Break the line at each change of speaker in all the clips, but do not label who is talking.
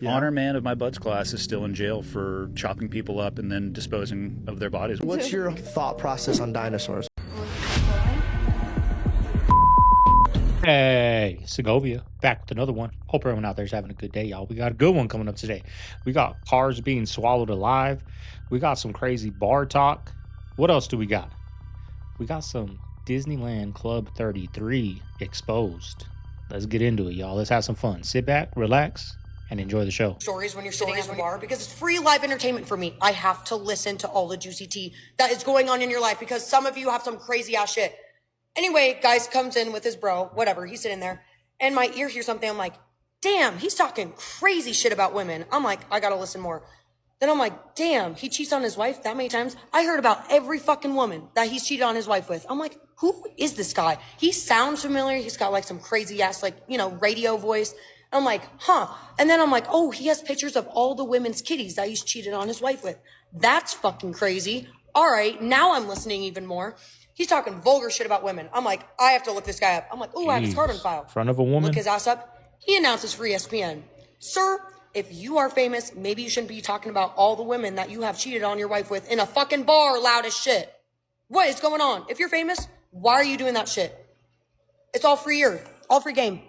The honor man of my buds class is still in jail for chopping people up and then disposing of their bodies.
What's your thought process on dinosaurs?
Hey, Segovia, back with another one. Hope everyone out there is having a good day, y'all. We got a good one coming up today. We got cars being swallowed alive. We got some crazy bar talk. What else do we got? We got some Disneyland Club 33 exposed. Let's get into it, y'all. Let's have some fun. Sit back, relax, and enjoy the show.
Stories when you're sitting at the bar, because it's free live entertainment for me. I have to listen to all the juicy tea that is going on in your life because some of you have some crazy ass shit. Anyway, guys comes in with his bro, whatever, he's sitting there, and my ear hears something. I'm like, damn, he's talking crazy shit about women. I'm like, I gotta listen more. Then I'm like, damn, he cheats on his wife that many times? I heard about every fucking woman that he's cheated on his wife with. I'm like, who is this guy? He sounds familiar. He's got like some crazy ass, like, you know, radio voice. And I'm like, huh. And then I'm like, oh, he has pictures of all the women's kitties that he's cheated on his wife with. That's fucking crazy. All right, now I'm listening even more. He's talking vulgar shit about women. I'm like, I have to look this guy up. I'm like, oh, I have his carbon file.
In front of a woman?
Look his ass up. He announces for ESPN. Sir, if you are famous, maybe you shouldn't be talking about all the women that you have cheated on your wife with in a fucking bar loud as shit. What is going on? If you're famous, why are you doing that shit? It's all free here. All free game.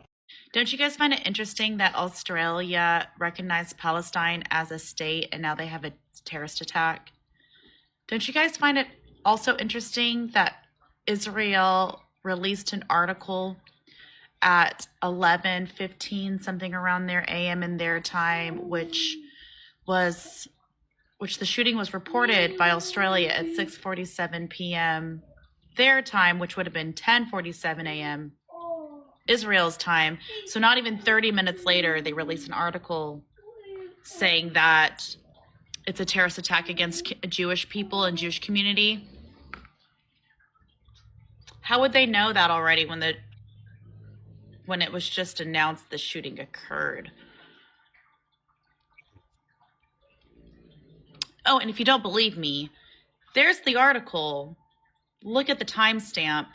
Don't you guys find it interesting that Australia recognized Palestine as a state and now they have a terrorist attack? Don't you guys find it also interesting that Israel released an article at 11:15, something around their AM in their time, which the shooting was reported by Australia at 6:47 p.m. their time, which would have been 10:47 a.m. Israel's time. So not even 30 minutes later, they released an article saying that it's a terrorist attack against Jewish people and Jewish community. How would they know that already when it was just announced the shooting occurred? Oh, and if you don't believe me, there's the article. Look at the timestamp.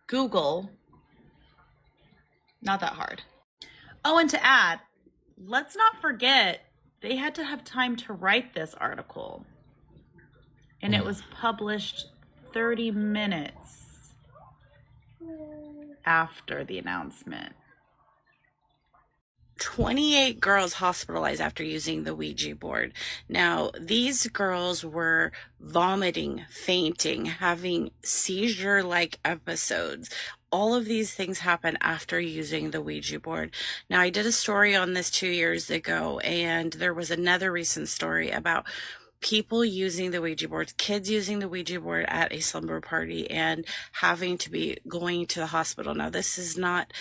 Google. Not that hard. Oh, and to add, let's not forget, they had to have time to write this article. And it was published 30 minutes after the announcement.
28 girls hospitalized after using the Ouija board. Now, these girls were vomiting, fainting, having seizure-like episodes. All of these things happen after using the Ouija board. Now, I did a story on this 2 years ago, and there was another recent story about people using the Ouija board, kids using the Ouija board at a slumber party and having to be going to the hospital. Now, this is not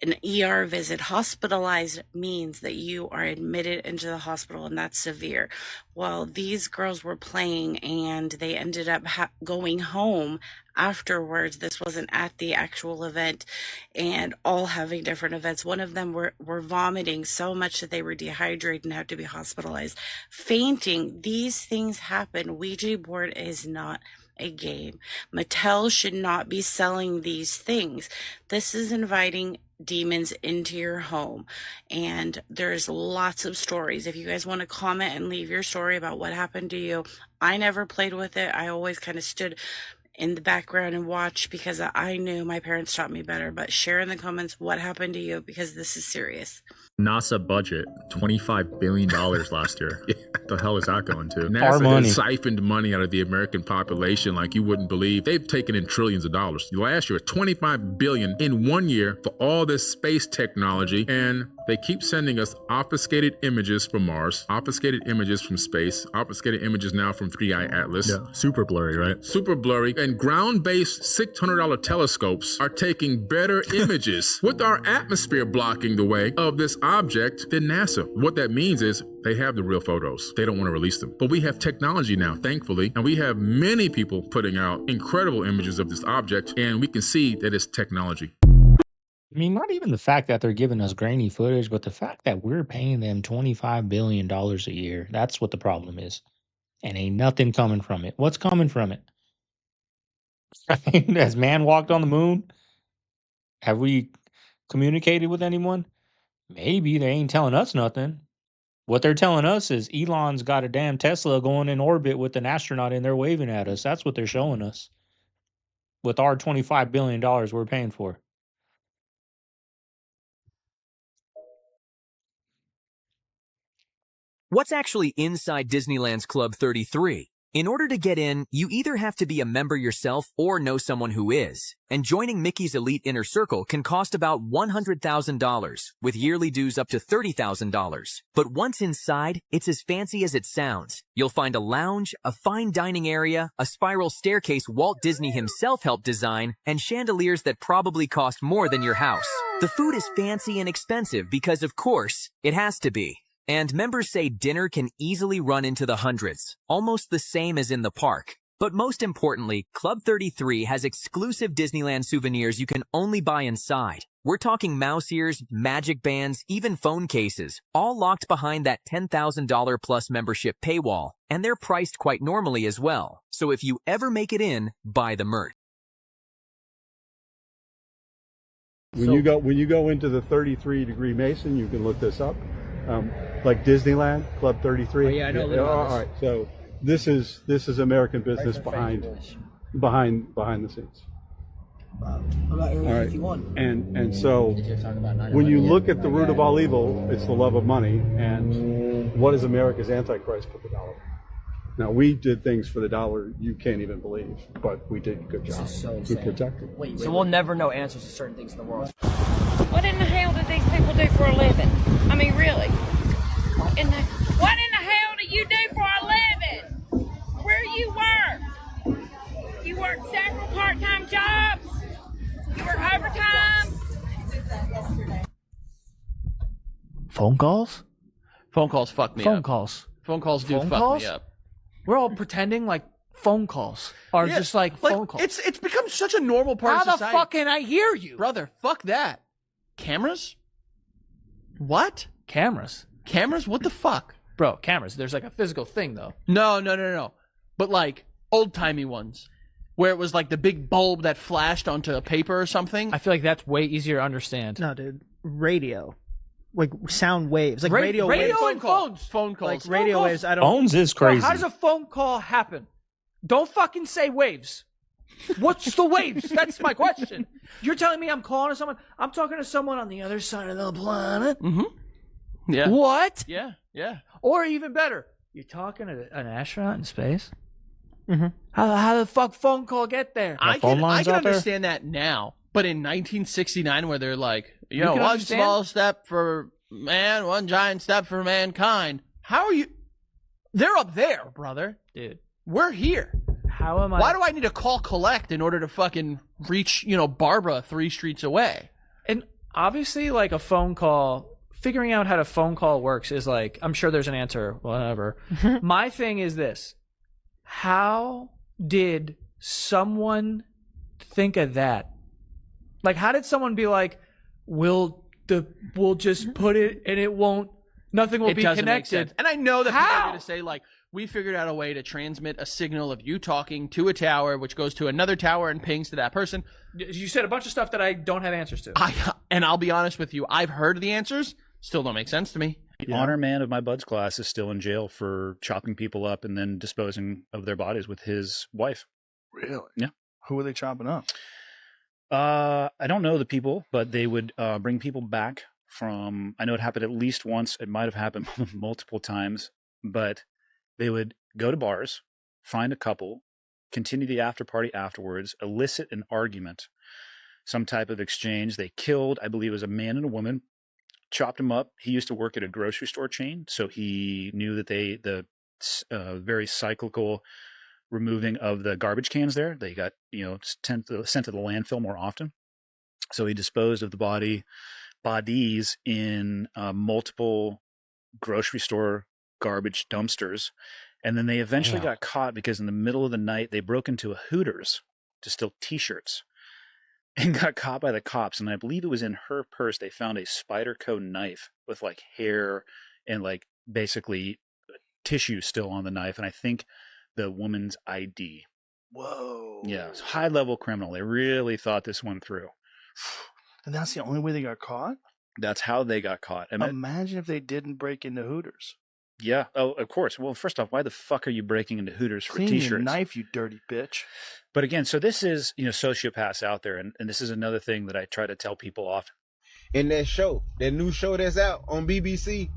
an ER visit. Hospitalized means that you are admitted into the hospital, and that's severe. Well, these girls were playing and they ended up going home afterwards. This wasn't at the actual event, and all having different events. One of them were vomiting so much that they were dehydrated and had to be hospitalized. Fainting. These things happen. Ouija board is not a game. Mattel should not be selling these things. This is inviting demons into your home, and there's lots of stories. If you guys want to comment and leave your story about what happened to you, I never played with it. I always kind of stood in the background and watched because I knew my parents taught me better. But share in the comments what happened to you, because this is serious.
NASA budget $25 billion last year. What the hell is that going to?
Our
NASA
money.
has siphoned money out of the American population like you wouldn't believe. They've taken in trillions of dollars. Last year, $25 billion in 1 year for all this space technology, and they keep sending us obfuscated images from Mars, obfuscated images from space, obfuscated images now from 3i Atlas.
Yeah, super blurry, right?
Super blurry, and ground-based $600 telescopes are taking better images with our atmosphere blocking the way of this object than NASA. What that means is they have the real photos. They don't want to release them. But we have technology now, thankfully, and we have many people putting out incredible images of this object, and we can see that it's technology.
I mean, not even the fact that they're giving us grainy footage, but the fact that we're paying them $25 billion a year. That's what the problem is. And ain't nothing coming from it. What's coming from it? Has man walked on the moon? Have we communicated with anyone? Maybe they ain't telling us nothing. What they're telling us is Elon's got a damn Tesla going in orbit with an astronaut in there waving at us. That's what they're showing us with our $25 billion we're paying for.
What's actually inside Disneyland's Club 33? In order to get in, you either have to be a member yourself or know someone who is. And joining Mickey's Elite Inner Circle can cost about $100,000, with yearly dues up to $30,000. But once inside, it's as fancy as it sounds. You'll find a lounge, a fine dining area, a spiral staircase Walt Disney himself helped design, and chandeliers that probably cost more than your house. The food is fancy and expensive because, of course, it has to be. And members say dinner can easily run into the hundreds, almost the same as in the park. But most importantly, Club 33 has exclusive Disneyland souvenirs you can only buy inside. We're talking mouse ears, magic bands, even phone cases, all locked behind that $10,000 plus membership paywall. And they're priced quite normally as well. So if you ever make it in, buy the merch.
When you go into the 33-degree Mason, you can look this up. Like Disneyland, Club 33.
Oh, yeah, I know.
All right, so this is American business behind the scenes.
What about Area 51?
And so when you look at the root of all evil, it's the love of money. And what is America's Antichrist but the dollar? Now, we did things for the dollar you can't even believe, but we did a good job. We protected.
So we'll never know answers to certain things in the world.
What in the hell do these people do for a living? I mean, really? What in the hell do you do for a living? Where you work? You work several part-time jobs? You work overtime?
Phone calls?
Phone calls fuck me up.
Phone calls.
Phone calls do
Phone
fuck
calls?
me up.
We're all pretending like phone calls are just like phone calls.
It's become such a normal part of
How the
society.
fuck can I hear you?
Brother, fuck that. Cameras? What?
Cameras?
Cameras? What the fuck?
Bro, cameras. There's like a physical thing, though.
No. But like old-timey ones. Where it was like the big bulb that flashed onto a paper or something.
I feel like that's way easier to understand.
No, dude. Radio. Like sound waves. Like radio waves.
Radio and phones.
Phone calls.
Like radio waves. I don't.
Phones is crazy.
Bro, how does a phone call happen? Don't fucking say waves. What's the waves? That's my question. You're telling me I'm calling to someone? I'm talking to someone on the other side of the planet?
Mm-hmm. Yeah.
What?
Yeah.
Or even better, you're talking to an astronaut in space?
Mm-hmm.
How the fuck phone call get there?
I can understand that now. But in 1969, where they're like,
You
one
can understand?
small step for man, one giant step for mankind. How are you? They're up there, brother.
Dude.
We're here.
How am I?
Why do I need to call collect in order to fucking reach, Barbara 3 streets away?
And obviously, like a phone call, figuring out how a phone call works is like, I'm sure there's an answer, whatever. My thing is this. How did someone think of that? Like, how did someone be like, we'll just put it and nothing will be
doesn't make
connected.
sense. And I know that
How?
people are going to say, like, we figured out a way to transmit a signal of you talking to a tower, which goes to another tower and pings to that person.
You said a bunch of stuff that I don't have answers to.
And I'll be honest with you, I've heard the answers, still don't make sense to me.
The honor man of my Bud's class is still in jail for chopping people up and then disposing of their bodies with his wife.
Really?
Yeah.
Who are they chopping up?
I don't know the people, but they would bring people back from, I know it happened at least once. It might have happened multiple times, but they would go to bars, find a couple, continue the after party afterwards, elicit an argument, some type of exchange. They killed, I believe it was a man and a woman, chopped him up. He used to work at a grocery store chain, so he knew that the very cyclical removing of the garbage cans there, they got sent to the landfill more often. So he disposed of the bodies in multiple grocery store garbage dumpsters, and then they eventually got caught because in the middle of the night they broke into a Hooters to steal T-shirts and got caught by the cops. And I believe it was in her purse they found a Spyderco knife with like hair and like basically tissue still on the knife, and I think the woman's ID.
Whoa.
Yeah, high level criminal. They really thought this one through.
And that's the only way they got caught?
That's how they got caught. I mean,
Imagine if they didn't break into Hooters.
yeah. Oh, of course. Well, first off, why the fuck are you breaking into Hooters for
Clean
T-shirts?
your knife, you dirty bitch.
But again, so this is, sociopaths out there. And this is another thing that I try to tell people often.
In that show, that new show that's out on BBC,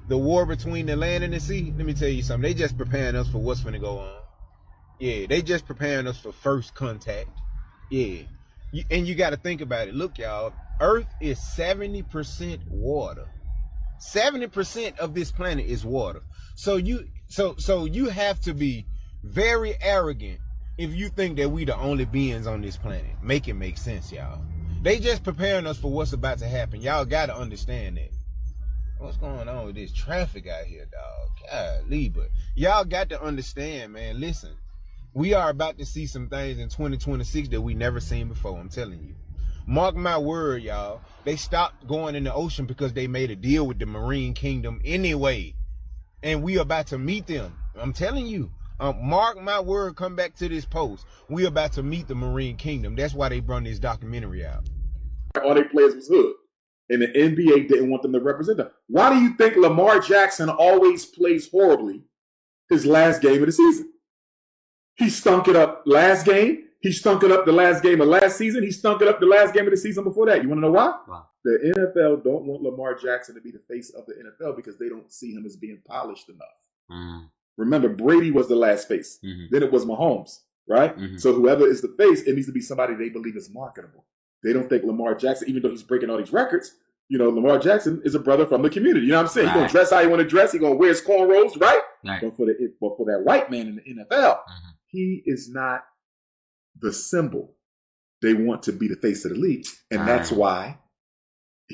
The War Between the Land and the Sea, let me tell you something. They just preparing us for what's going to go on. Yeah, they just preparing us for first contact. Yeah. And you got to think about it. Look, y'all, Earth is 70% water. 70% of this planet is water. So you have to be very arrogant if you think that we the only beings on this planet. Make it make sense, y'all. They just preparing us for what's about to happen. Y'all got to understand that. What's going on with this traffic out here, dog? Golly, but y'all got to understand, man. Listen, we are about to see some things in 2026 that we never seen before. I'm telling you. Mark my word, y'all. They stopped going in the ocean because they made a deal with the Marine Kingdom anyway. And we about to meet them. I'm telling you. Mark my word, come back to this post. We about to meet the Marine Kingdom. That's why they brought this documentary out.
All they players was hood. And the NBA didn't want them to represent them. Why do you think Lamar Jackson always plays horribly his last game of the season? He stunk it up last game. He stunk it up the last game of last season. He stunk it up the last game of the season before that. You want to know why? Wow. The NFL don't want Lamar Jackson to be the face of the NFL because they don't see him as being polished enough. Remember, Brady was the last face. Then it was Mahomes, right? So whoever is the face, it needs to be somebody they believe is marketable. They don't think Lamar Jackson, even though he's breaking all these records, Lamar Jackson is a brother from the community. You know what I'm saying? He's going to dress how he want to dress. He's going to wear his cornrows, right? But for that white man in the NFL, he is not the symbol. They want to be the face of the league. And that's why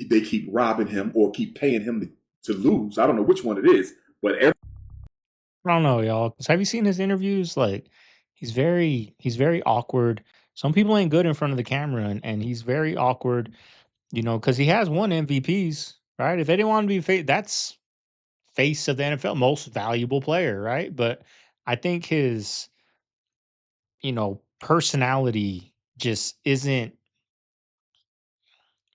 they keep robbing him or keep paying him to lose. I don't know which one it is, but
I don't know, y'all. 'Cause have you seen his interviews? Like, he's very awkward. Some people ain't good in front of the camera, and he's very awkward, because he has won MVPs, right? If they didn't want to be that's face of the NFL, most valuable player, right? But I think his, personality just isn't,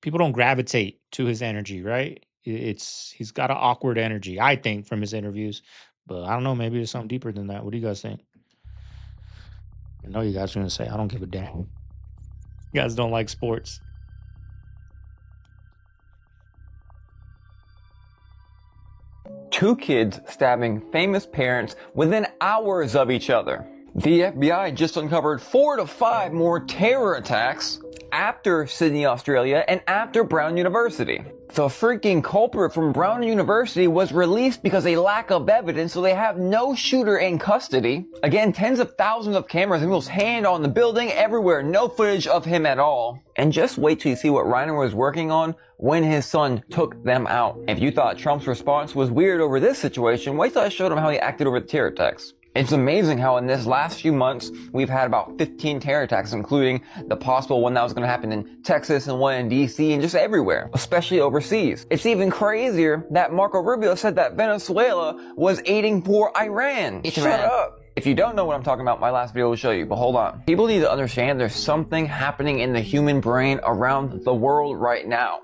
people don't gravitate to his energy, right? He's got an awkward energy, I think, from his interviews. But I don't know, maybe there's something deeper than that. What do you guys think? I know you guys are going to say, I don't give a damn. You guys don't like sports.
Two kids stabbing famous parents within hours of each other. The FBI just uncovered 4 to 5 more terror attacks after Sydney, Australia, and after Brown University. The freaking culprit from Brown University was released because of a lack of evidence, so they have no shooter in custody. Again, tens of thousands of cameras and people's hand on the building everywhere, no footage of him at all. And just wait till you see what Reiner was working on when his son took them out. If you thought Trump's response was weird over this situation, wait till I showed him how he acted over the terror attacks. It's amazing how in this last few months, we've had about 15 terror attacks, including the possible one that was going to happen in Texas and one in DC and just everywhere, especially overseas. It's even crazier that Marco Rubio said that Venezuela was aiding for Iran. Shut up. If you don't know what I'm talking about, my last video will show you, but hold on. People need to understand there's something happening in the human brain around the world right now.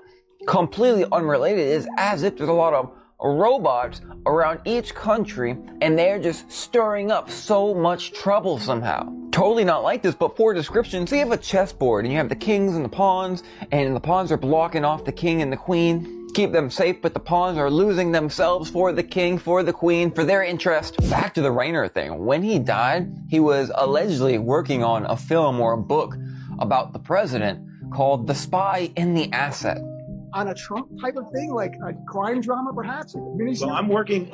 Completely unrelated. It's as if there's a lot of robots around each country and they're just stirring up so much trouble somehow. Totally not like this, but for description, say you have a chessboard and you have the kings and the pawns are blocking off the king and the queen. Keep them safe, but the pawns are losing themselves for the king, for the queen, for their interest. Back to the Reiner thing. When he died, he was allegedly working on a film or a book about the president called The Spy in the Asset.
On a Trump type of thing, like a crime drama, perhaps?
Well, I'm working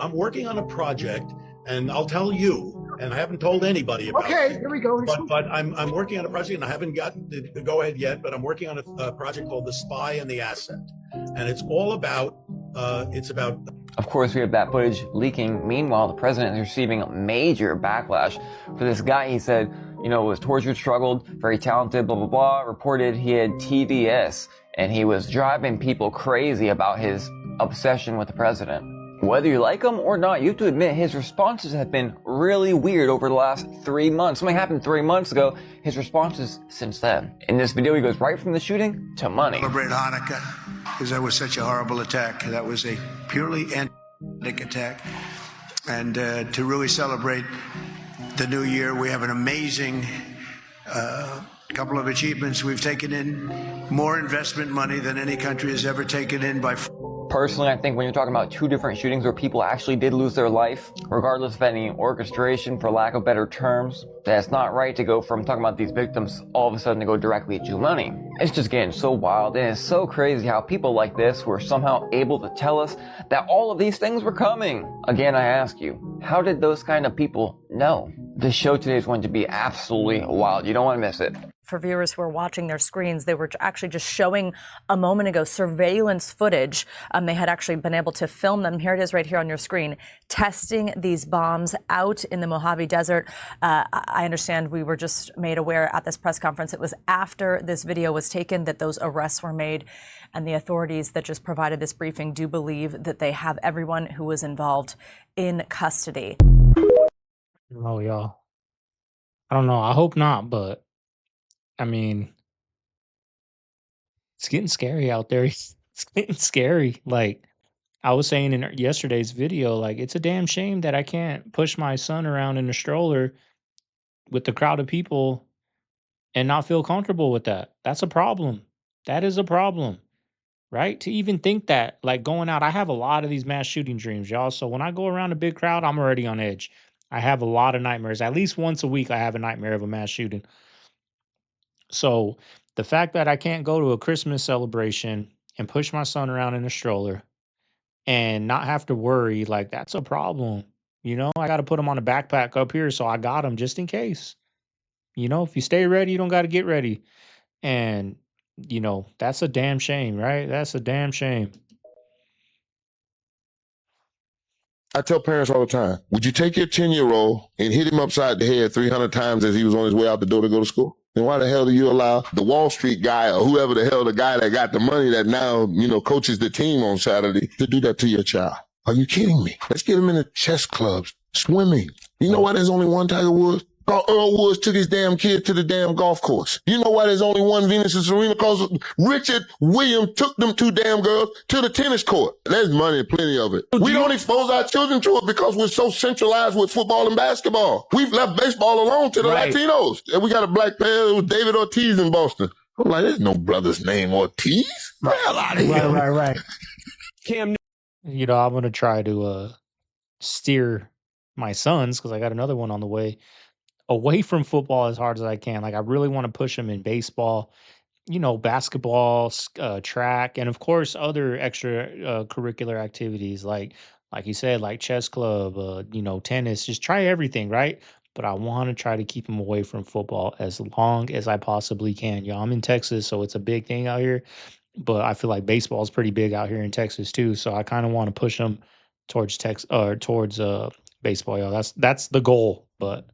on a project, and I'll tell you, and I haven't told anybody about it.
Okay, here we go.
But I'm working on a project, and I haven't gotten the go-ahead yet, but I'm working on a project called The Spy and the Asset. And it's all about,
Of course, we have that footage leaking. Meanwhile, the president is receiving major backlash for this guy. He said, was tortured, struggled, very talented, blah, blah, blah, reported he had TDS. And he was driving people crazy about his obsession with the president. Whether you like him or not, you have to admit his responses have been really weird over the last 3 months. Something happened 3 months ago, his responses since then. In this video, he goes right from the shooting to money.
Celebrate Hanukkah. because that was such a horrible attack. That was a purely anti-Semitic attack. And to really celebrate the new year, we have an amazing couple of achievements. We've taken in more investment money than any country has ever taken in by.
Personally, I think when you're talking about two different shootings where people actually did lose their life, regardless of any orchestration, for lack of better terms, that's not right to go from talking about these victims all of a sudden to go directly at you money. It's just getting so wild, and it's so crazy how people like this were somehow able to tell us that all of these things were coming. Again, I ask you, how did those kind of people know? This show today is going to be absolutely wild. You don't want to miss it.
For viewers who are watching their screens, they were actually just showing a moment ago surveillance footage. They had actually been able to film them. Here it is right here on your screen, testing these bombs out in the Mojave Desert. I understand we were just made aware at this press conference, it was after this video was taken that those arrests were made. And the authorities that just provided this briefing do believe that they have everyone who was involved in custody.
Oh, y'all. I don't know. I hope not, but I mean, it's getting scary out there. It's getting scary. Like I was saying in yesterday's video, like it's a damn shame that I can't push my son around in a stroller with the crowd of people and not feel comfortable with that. That's a problem. That is a problem, right? To even think that, like going out, I have a lot of these mass shooting dreams, y'all. So when I go around a big crowd, I'm already on edge. I have a lot of nightmares. At least once a week, I have a nightmare of a mass shooting. So the fact that I can't go to a Christmas celebration and push my son around in a stroller and not have to worry, like that's a problem. You know, I got to put him on a backpack up here. So I got him just in case. You know, if you stay ready, you don't got to get ready. And, you know, that's a damn shame, right? That's a damn shame.
I tell parents all the time, would you take your 10-year-old and hit him upside the head 300 times as he was on his way out the door to go to school? Then why the hell do you allow the Wall Street guy or whoever the hell the guy that got the money that now, you know, coaches the team on Saturday to do that to your child? Are you kidding me? Let's get him into chess clubs, swimming. You know why there's only one Tiger Woods? Earl Woods took his damn kid to the damn golf course. You know why there's only one Venus and Serena? Because Richard Williams took them two damn girls to the tennis court. There's money, plenty of it. We don't expose our children to it because we're so centralized with football and basketball. We've left baseball alone to the Latinos. And we got a black player, it was David Ortiz in Boston. I'm like, there's no brother's name Ortiz. The hell out of here.
Right.
Cam, you know, I'm going to try to steer my sons, because I got another one on the way, away from football as hard as I can. Like I really want to push them in baseball, you know, basketball, track, and of course other extra curricular activities like you said, like chess club, you know, tennis. Just try everything, right? But I want to try to keep them away from football as long as I possibly can. Y'all, I'm in Texas, so it's a big thing out here. But I feel like baseball is pretty big out here in Texas too. So I kind of want to push them towards baseball, y'all. That's the goal, but.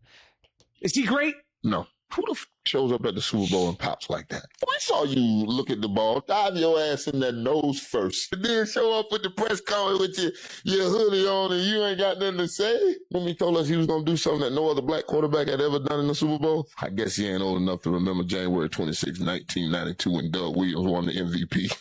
Is he great? No. Who the shows up at the Super Bowl and pops like that? I saw you look at the ball, dive your ass in that nose first, and then show up with the press conference with your hoodie on and you ain't got nothing to say. When he told us he was going to do something that no other black quarterback had ever done in the Super Bowl, I guess he ain't old enough to remember January 26, 1992 when Doug Williams won the MVP.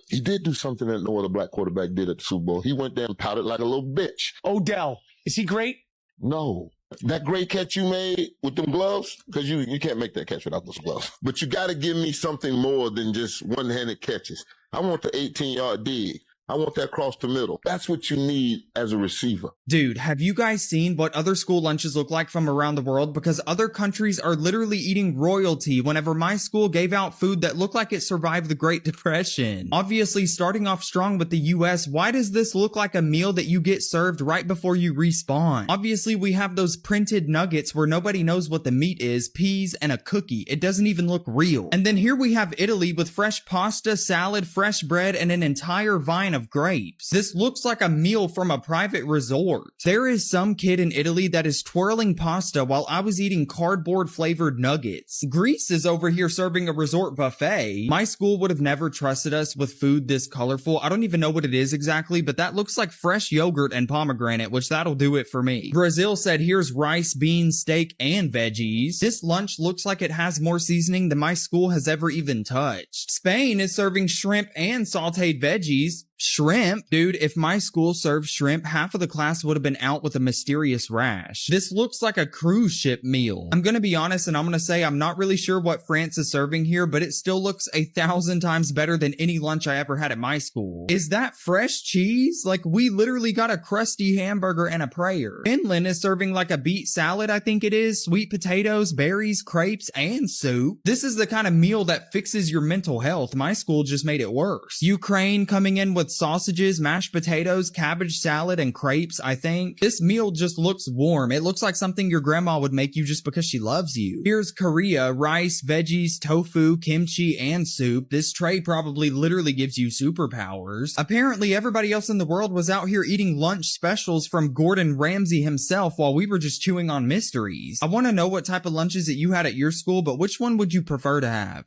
He did do something that no other black quarterback did at the Super Bowl. He went there and pouted like a little bitch.
Odell, is he great?
No. That great catch you made with them gloves, because you can't make that catch without those gloves. But you got to give me something more than just one-handed catches. I want the 18-yard dig. I want that across the middle. That's what you need as a receiver.
Dude, have you guys seen what other school lunches look like from around the world? Because other countries are literally eating royalty whenever my school gave out food that looked like it survived the Great Depression. Obviously, starting off strong with the US, why does this look like a meal that you get served right before you respawn? Obviously, we have those printed nuggets where nobody knows what the meat is, peas, and a cookie. It doesn't even look real. And then here we have Italy with fresh pasta, salad, fresh bread, and an entire vine of grapes. This looks like a meal from a private resort. There is some kid in Italy that is twirling pasta while I was eating cardboard flavored nuggets. Greece is over here serving a resort buffet. My school would have never trusted us with food this colorful. I don't even know what it is exactly, but that looks like fresh yogurt and pomegranate, which that'll do it for me. Brazil said here's rice, beans, steak, and veggies. This lunch looks like it has more seasoning than my school has ever even touched. Spain is serving shrimp and sauteed veggies. Shrimp? Dude, if my school served shrimp, half of the class would have been out with a mysterious rash. This looks like a cruise ship meal. I'm gonna be honest and I'm gonna say I'm not really sure what France is serving here, but it still looks 1,000 times better than any lunch I ever had at my school. Is that fresh cheese? Like, we literally got a crusty hamburger and a prayer. Finland is serving like a beet salad, I think it is, sweet potatoes, berries, crepes, and soup. This is the kind of meal that fixes your mental health. My school just made it worse. Ukraine coming in with sausages, mashed potatoes, cabbage salad, and crepes, I think. This meal just looks warm. It looks like something your grandma would make you just because she loves you. Here's Korea, rice, veggies, tofu, kimchi, and soup. This tray probably literally gives you superpowers. Apparently, everybody else in the world was out here eating lunch specials from Gordon Ramsay himself while we were just chewing on mysteries. I want to know what type of lunches that you had at your school, but which one would you prefer to have?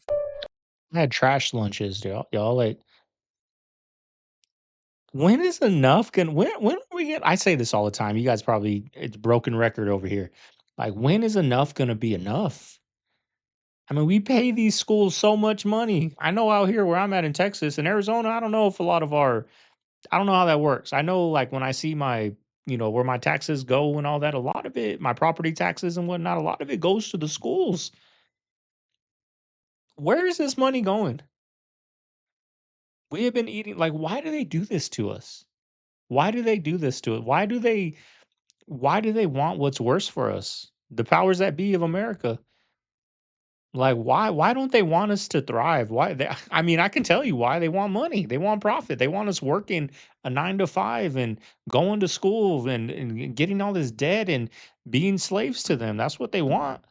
I had trash lunches, y'all. Like, when is enough? When are we get? I say this all the time. You guys probably, it's broken record over here. Like, when is enough gonna be enough? I mean, we pay these schools so much money. I know out here where I'm at in Texas and Arizona, I don't know if a lot of I don't know how that works. I know, like, when I see my, where my taxes go and all that, a lot of it, my property taxes and whatnot, a lot of it goes to the schools. Where is this money going? We have been eating, like, why do they do this to us? Why do they do this to it? Why do they want what's worse for us? The powers that be of America. Like, why don't they want us to thrive? I mean, I can tell you why. They want money. They want profit. They want us working a 9 to 5 and going to school and getting all this debt and being slaves to them. That's what they want.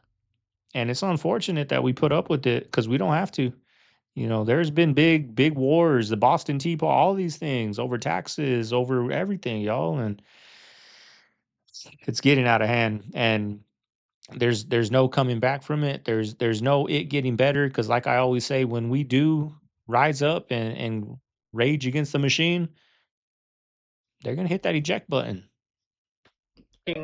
And it's unfortunate that we put up with it because we don't have to. There's been big wars, the Boston Tea Party, all these things over taxes, over everything, y'all. And it's getting out of hand. And there's no coming back from it. There's no it getting better, because like I always say, when we do rise up and rage against the machine, they're gonna hit that eject button.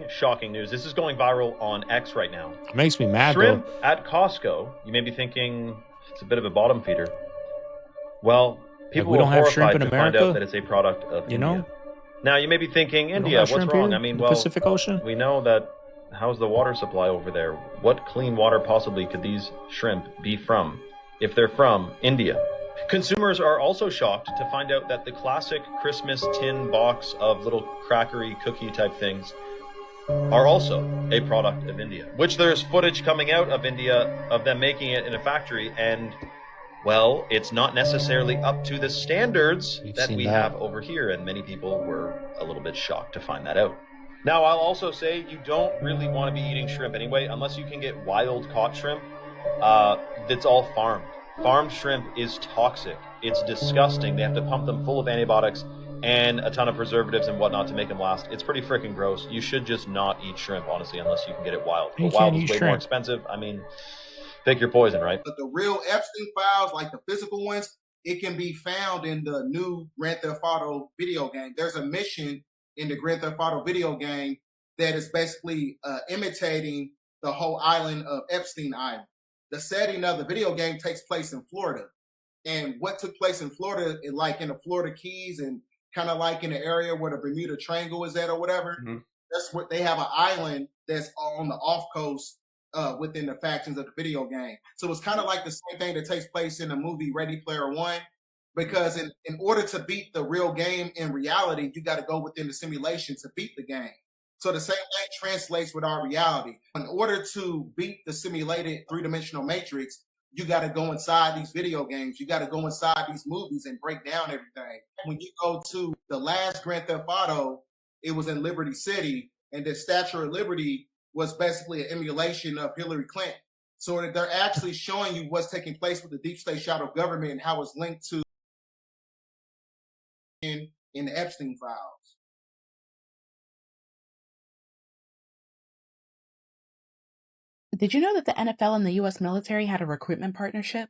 Shocking news. This is going viral on X right now.
It makes me mad
Shrimp
though.
at Costco. You may be thinking it's a bit of a bottom feeder. Well, people
we
were
don't have shrimp
horrified
in
to find
America?
out that it's a product of
You
India.
know?
Now you may be thinking,
We don't
India,
have
what's
shrimp
wrong?
here
I mean,
in the
well,
Pacific Ocean?
we know that. How's the water supply over there? What clean water possibly could these shrimp be from, if they're from India? Consumers are also shocked to find out that the classic Christmas tin box of little crackery cookie type things are also a product of India, which there's footage coming out of India of them making it in a factory, and well, it's not necessarily up to the standards that we have over here, and many people were a little bit shocked to find that out. Now, I'll also say you don't really want to be eating shrimp anyway, unless you can get wild caught shrimp. That's all farmed. Farmed shrimp is toxic. It's disgusting. They have to pump them full of antibiotics and a ton of preservatives and whatnot to make them last. It's pretty freaking gross. You should just not eat shrimp, honestly, unless you can get it wild.
You
But wild
can't
is
eat
way more
shrimp.
expensive. I mean, pick your poison, right?
But the real Epstein files, like the physical ones, it can be found in the new Grand Theft Auto video game. There's a mission in the Grand Theft Auto video game that is basically imitating the whole island of Epstein Island. The setting of the video game takes place in Florida. And what took place in Florida, like in the Florida Keys and kind of like in the area where the Bermuda Triangle is at or whatever, that's what they have an island that's on the off coast within the factions of the video game. So it's kind of like the same thing that takes place in the movie Ready Player One, because in order to beat the real game in reality, you got to go within the simulation to beat the game. So the same thing translates with our reality. In order to beat the simulated three-dimensional matrix, you got to go inside these video games. You got to go inside these movies and break down everything. When you go to the last Grand Theft Auto, it was in Liberty City, and the Statue of Liberty was basically an emulation of Hillary Clinton. So that they're actually showing you what's taking place with the deep state shadow government and how it's linked to in the Epstein files.
Did you know that the NFL and the U.S. military had a recruitment partnership?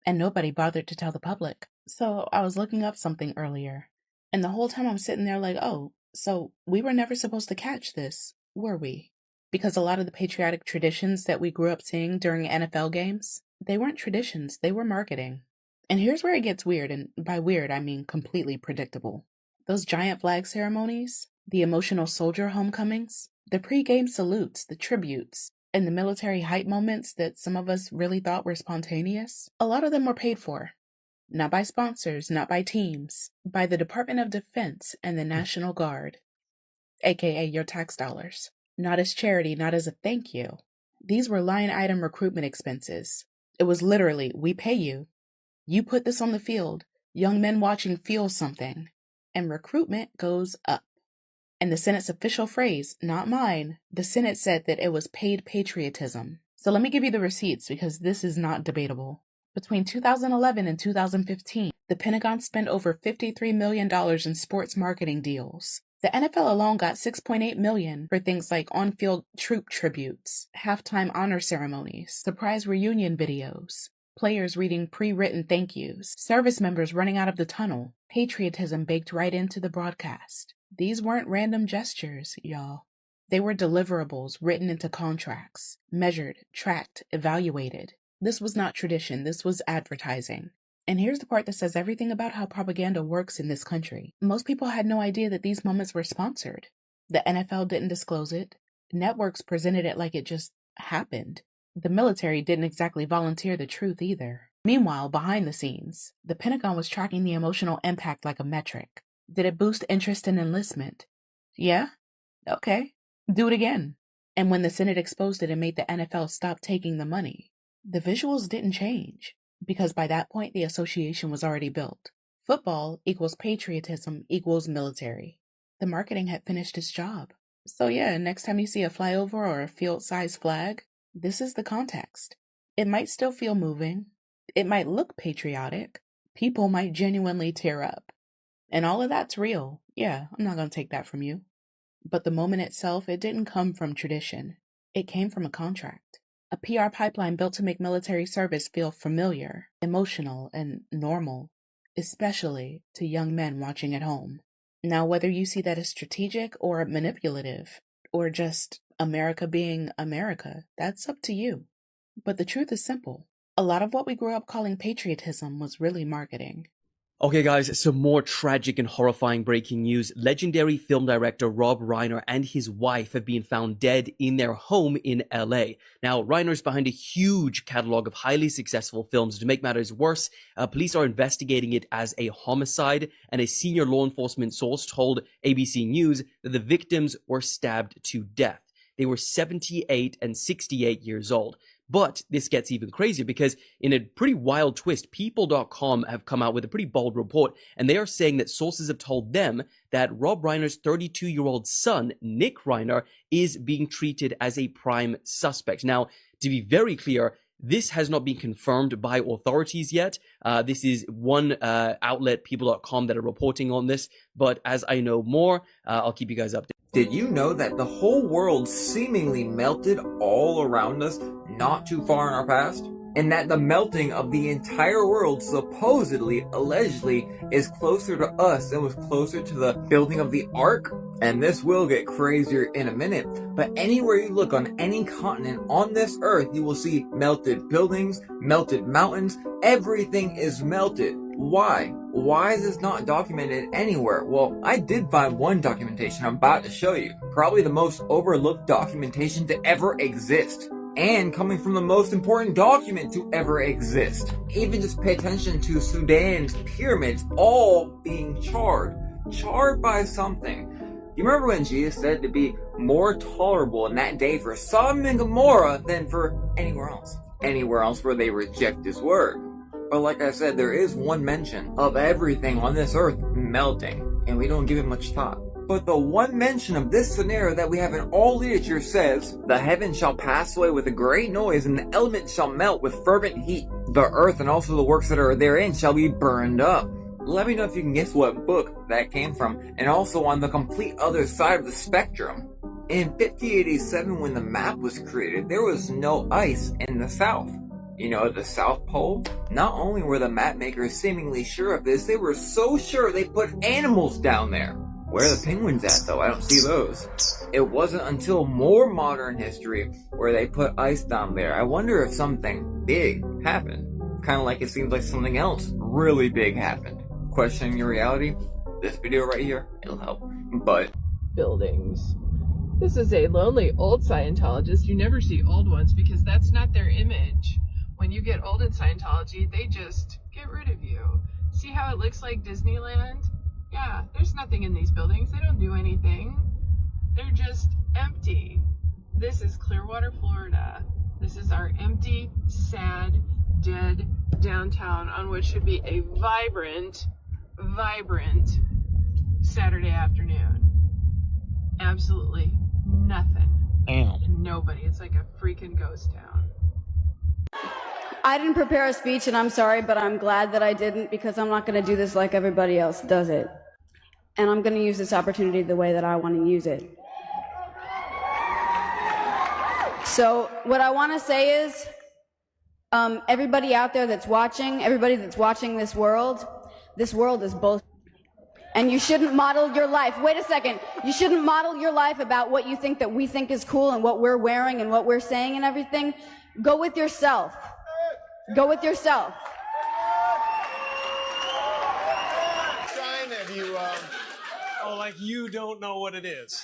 And nobody bothered to tell the public. So I was looking up something earlier, and the whole time I'm sitting there like, oh, so we were never supposed to catch this, were we? Because a lot of the patriotic traditions that we grew up seeing during NFL games, they weren't traditions, they were marketing. And here's where it gets weird, and by weird I mean completely predictable. Those giant flag ceremonies, the emotional soldier homecomings, the pre-game salutes, the tributes, and the military hype moments that some of us really thought were spontaneous, a lot of them were paid for. Not by sponsors, not by teams, by the Department of Defense and the National Guard, aka your tax dollars. Not as charity, not as a thank you. These were line item recruitment expenses. It was literally, we pay you. You put this on the field, young men watching feel something, and recruitment goes up. And the Senate's official phrase, not mine, the Senate said that it was paid patriotism. So let me give you the receipts because this is not debatable. Between 2011 and 2015, the Pentagon spent over $53 million in sports marketing deals. The NFL alone got $6.8 million for things like on-field troop tributes, halftime honor ceremonies, surprise reunion videos, players reading pre-written thank yous, service members running out of the tunnel, patriotism baked right into the broadcast. These weren't random gestures, y'all. They were deliverables written into contracts, measured, tracked, evaluated. This was not tradition, this was advertising. And here's the part that says everything about how propaganda works in this country. Most people had no idea that these moments were sponsored. The NFL didn't disclose it. Networks presented it like it just happened. The military didn't exactly volunteer the truth either. Meanwhile, behind the scenes, the Pentagon was tracking the emotional impact like a metric. Did it boost interest in enlistment? Yeah? Okay. Do it again. And when the Senate exposed it and made the NFL stop taking the money, the visuals didn't change, because by that point the association was already built. Football equals patriotism equals military. The marketing had finished its job. So yeah, next time you see a flyover or a field-sized flag, this is the context. It might still feel moving. It might look patriotic. People might genuinely tear up. And all of that's real. Yeah, I'm not going to take that from you. But the moment itself, it didn't come from tradition. It came from a contract. A PR pipeline built to make military service feel familiar, emotional, and normal, especially to young men watching at home. Now, whether you see that as strategic or manipulative, or just America being America, that's up to you. But the truth is simple. A lot of what we grew up calling patriotism was really marketing.
Okay guys, some more tragic and horrifying breaking news. Legendary film director Rob Reiner and his wife have been found dead in their home in LA. Now, Reiner's behind a huge catalog of highly successful films. To make matters worse, police are investigating it as a homicide, and a senior law enforcement source told ABC News that the victims were stabbed to death. They were 78 and 68 years old. But this gets even crazier because in a pretty wild twist, People.com have come out with a pretty bold report, and they are saying that sources have told them that Rob Reiner's 32-year-old son, Nick Reiner, is being treated as a prime suspect. Now, to be very clear, this has not been confirmed by authorities yet. This is one outlet, People.com, that are reporting on this. But as I know more, I'll keep you guys updated.
Did you know that the whole world seemingly melted all around us not too far in our past? And that the melting of the entire world supposedly, allegedly, is closer to us than was closer to the building of the Ark? And this will get crazier in a minute, but anywhere you look on any continent on this earth, you will see melted buildings, melted mountains, everything is melted. Why? Why is this not documented anywhere? Well, I did find one documentation I'm about to show you. Probably the most overlooked documentation to ever exist. And coming from the most important document to ever exist. Even just pay attention to Sudan's pyramids all being charred. Charred by something. You remember when Jesus said to be more tolerable in that day for Sodom and Gomorrah than for anywhere else? Anywhere else where they reject his word. But like I said, there is one mention of everything on this earth melting, and we don't give it much thought. But the one mention of this scenario that we have in all literature says, the heavens shall pass away with a great noise, and the elements shall melt with fervent heat. The earth and also the works that are therein shall be burned up. Let me know if you can guess what book that came from, and also on the complete other side of the spectrum. In 5087, when the map was created, there was no ice in the South. You know, the South Pole? Not only were the map makers seemingly sure of this, they were so sure they put animals down there. Where are the penguins at, though? I don't see those. It wasn't until more modern history where they put ice down there. I wonder if something big happened. Kind of like it seems like something else really big happened. Questioning your reality? This video right here, it'll help. But
buildings. This is a lonely old Scientologist. You never see old ones because that's not their image. When you get old in Scientology, they just get rid of you. See how it looks like Disneyland? Yeah, there's nothing in these buildings. They don't do anything. They're just empty. This is Clearwater, Florida. This is our empty, sad, dead downtown on what should be a vibrant Saturday afternoon. Absolutely nothing. And nobody. It's like a freaking ghost town.
I didn't prepare a speech, and I'm sorry, but I'm glad that I didn't, because I'm not going to do this like everybody else does it. And I'm going to use this opportunity the way that I want to use it. So what I want to say is, everybody out there that's watching, everybody that's watching this world is bullshit. And you shouldn't model your life. Wait a second. You shouldn't model your life about what you think that we think is cool and what we're wearing and what we're saying and everything. Go with yourself. Go with yourself.
Sign of you, like you don't know what it is.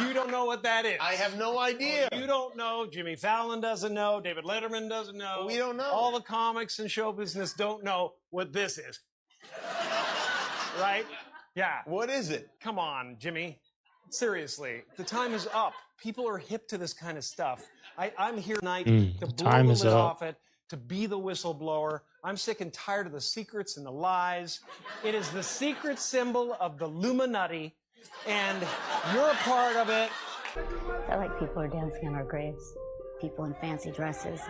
You don't know what that is.
I have no idea.
You don't know. Jimmy Fallon doesn't know. David Letterman doesn't know.
We don't know.
All the comics and show business don't know what this is. Right? Yeah.
What is it?
Come on, Jimmy. Seriously, the time is up. People are hip to this kind of stuff. I'm here tonight to blow the lid off it, to be the whistleblower. I'm sick and tired of the secrets and the lies. It is the secret symbol of the Illuminati, and you're a part of it.
I felt like people are dancing on our graves. People in fancy dresses,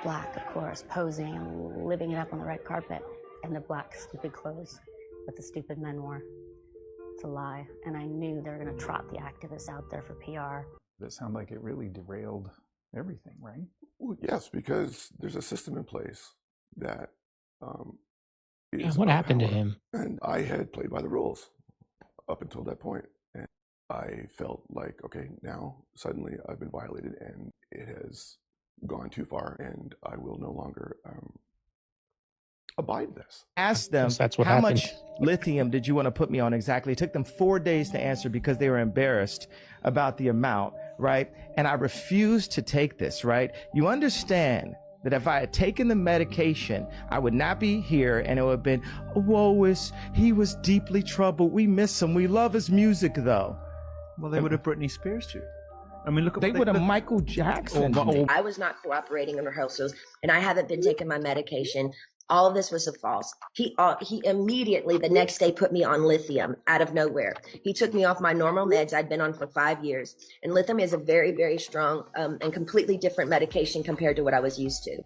black, of course, posing and living it up on the red carpet, and the black, stupid clothes that the stupid men wore. It's a lie, and I knew they were going to trot the activists out there for PR.
That sounded like it really derailed everything, right?
Well, yes, because there's a system in place that
what happened to him?
And I had played by the rules up until that point. And I felt like, okay, now suddenly I've been violated and it has gone too far and I will no longer abide this.
Asked them, how much lithium did you want to put me on exactly? It took them 4 days to answer because they were embarrassed about the amount, right? And I refused to take this, right? You understand that if I had taken the medication, I would not be here, and it would have been, woes, he was deeply troubled. We miss him. We love his music, though.
Well, they would have Britney Spears too. I mean, look.
They would have Michael Jackson.
I was not cooperating in rehearsals, and I haven't been taking my medication. All of this was a false. He immediately the next day put me on lithium out of nowhere. He took me off my normal meds I'd been on for 5 years. And lithium is a very, very strong and completely different medication compared to what I was used to.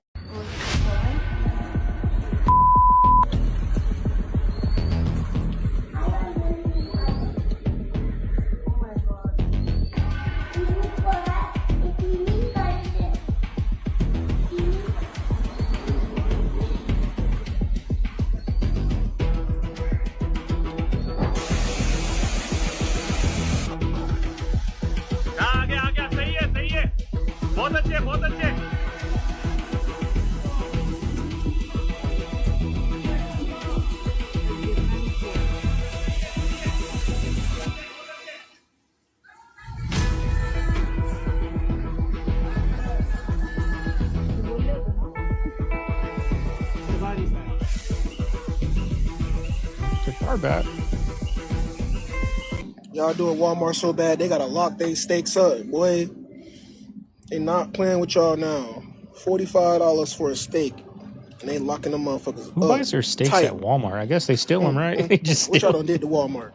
बहुत अच्छे
Car back.
Y'all doing Walmart so bad they gotta lock they steaks up, boy. They not playing with y'all now. $45 for a steak, and they locking them motherfuckers up.
Who buys their steaks
tight.
at Walmart? I guess they steal them, right? They just
What y'all
steal
done did to Walmart?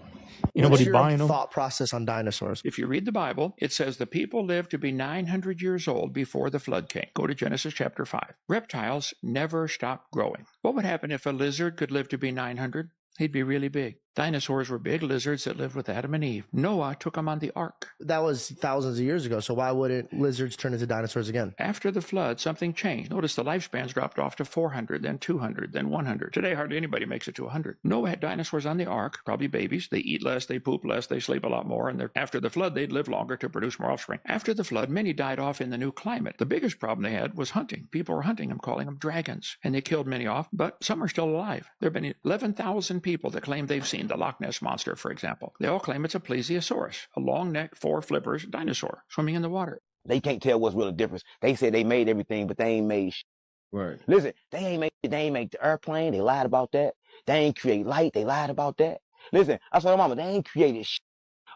Anybody
your
buying them?
thought process on dinosaurs?
If you read the Bible, it says the people lived to be 900 years old before the flood came. Go to Genesis chapter 5. Reptiles never stop growing. What would happen if a lizard could live to be 900? He'd be really big. Dinosaurs were big lizards that lived with Adam and Eve. Noah took them on the ark.
That was thousands of years ago, so why wouldn't lizards turn into dinosaurs again?
After the flood, something changed. Notice the lifespans dropped off to 400, then 200, then 100. Today, hardly anybody makes it to 100. Noah had dinosaurs on the ark, probably babies. They eat less, they poop less, they sleep a lot more, and after the flood, they'd live longer to produce more offspring. After the flood, many died off in the new climate. The biggest problem they had was hunting. People were hunting them, calling them dragons, and they killed many off, but some are still alive. There have been 11,000 people that claim they've seen the Loch Ness Monster, for example. They all claim it's a plesiosaurus, a long neck, 4 flippers dinosaur swimming in the water.
They can't tell what's really difference. They said they made everything, but they ain't made shit.
Right.
Listen, they ain't make the airplane. They lied about that. They ain't create light. They lied about that. Listen, I told mama, they ain't created shit.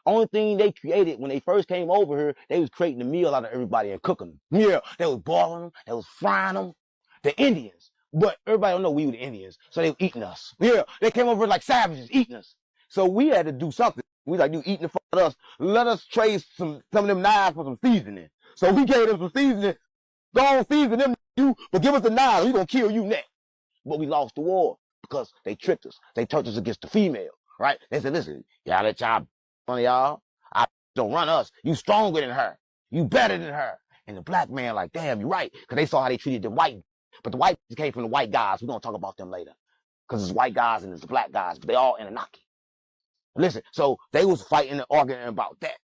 Only thing they created when they first came over here, they was creating a meal out of everybody and cooking them. Yeah, they was boiling them. They was frying them. The Indians. But everybody don't know we were the Indians, so they were eating us. Yeah, they came over like savages eating us. So we had to do something. We like, you eating in front of us. Let us trade some of them knives for some seasoning. So we gave them some seasoning. Go on, season them, you, but give us the knives. We gonna kill you next. But we lost the war because they tricked us. They turned us against the female, right? They said, listen, y'all let y'all fun of y'all. I don't run us. You stronger than her. You better than her. And the black man like, damn, you're right. Because they saw how they treated the white. But the white came from the white guys. We're gonna talk about them later. Because it's white guys and it's the black guys, but they all Anunnaki. Listen, so they was fighting and arguing about that,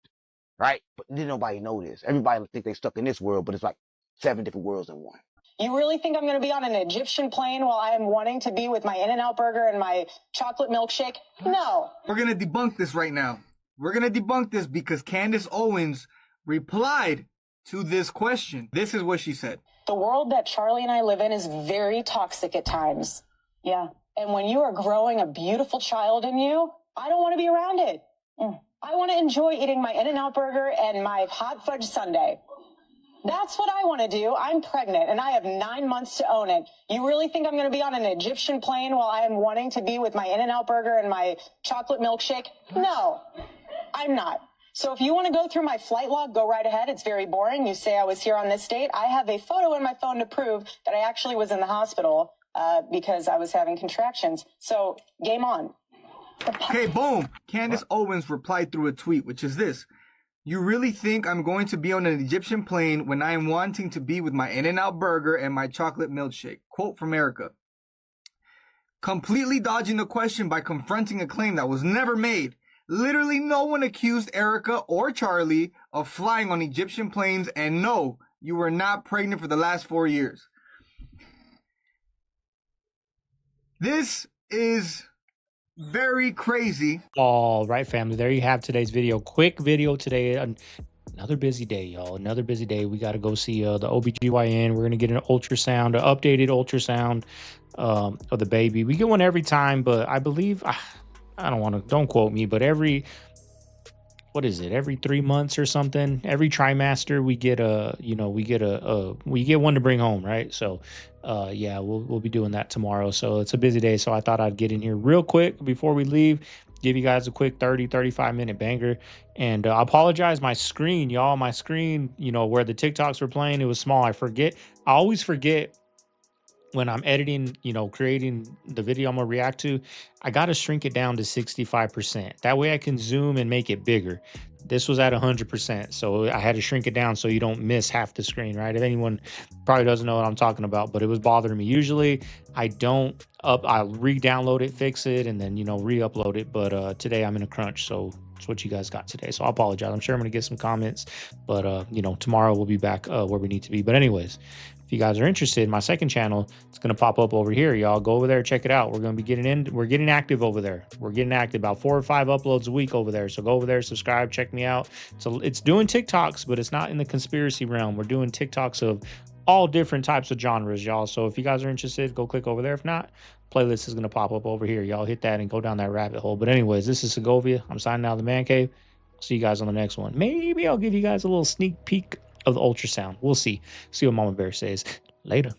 right? But didn't nobody know this. Everybody think they stuck in this world, but it's like 7 different worlds in one.
You really think I'm going to be on an Egyptian plane while I am wanting to be with my In-N-Out burger and my chocolate milkshake? No.
We're going to debunk this right now. We're going to debunk this because Candace Owens replied to this question. This is what she said.
The world that Charlie and I live in is very toxic at times. Yeah. And when you are growing a beautiful child in you, I don't want to be around it. I want to enjoy eating my In-N-Out burger and my hot fudge sundae. That's what I want to do. I'm pregnant and I have 9 months to own it. You really think I'm going to be on an Egyptian plane while I am wanting to be with my In-N-Out burger and my chocolate milkshake? No, I'm not. So if you want to go through my flight log, go right ahead. It's very boring. You say I was here on this date. I have a photo in my phone to prove that I actually was in the hospital because I was having contractions. So game on.
Okay, boom. Candace Owens replied through a tweet, which is this. You really think I'm going to be on an Egyptian plane when I am wanting to be with my In-N-Out burger and my chocolate milkshake? Quote from Erica. Completely dodging the question by confronting a claim that was never made. Literally no one accused Erica or Charlie of flying on Egyptian planes, and no, you were not pregnant for the last 4 years. This is very crazy.
All right, family. There you have today's video. Quick video today. Another busy day, y'all. Another busy day. We got to go see the OBGYN. We're going to get an ultrasound, an updated ultrasound of the baby. We get one every time, but I believe, I don't quote me, but every 3 months or something, every trimester we get we get one to bring home, right? So yeah, we'll be doing that tomorrow. So it's a busy day, so I thought I'd get in here real quick before we leave, give you guys a quick 35 minute banger. And I apologize, my screen, y'all, where the TikToks were playing, it was small. I always forget when I'm editing, creating the video I'm gonna react to, I gotta shrink it down to 65%. That way I can zoom and make it bigger. This was at 100%, so I had to shrink it down so you don't miss half the screen, right? If anyone probably doesn't know what I'm talking about, but it was bothering me. Usually I re-download it, fix it, and then, re-upload it. But today I'm in a crunch, so it's what you guys got today. So I apologize. I'm sure I'm gonna get some comments, but tomorrow we'll be back where we need to be. But anyways, if you guys are interested, my second channel, it's going to pop up over here. Y'all go over there, check it out. We're going to be we're getting active over there. We're getting active, about 4 or 5 uploads a week over there. So go over there, subscribe, check me out. So it's doing TikToks, but it's not in the conspiracy realm. We're doing TikToks of all different types of genres, y'all. So if you guys are interested, go click over there. If not, playlist is going to pop up over here. Y'all hit that and go down that rabbit hole. But anyways, this is Segovia. I'm signing out of the Man Cave. See you guys on the next one. Maybe I'll give you guys a little sneak peek of the ultrasound. We'll see. See what Mama Bear says. Later.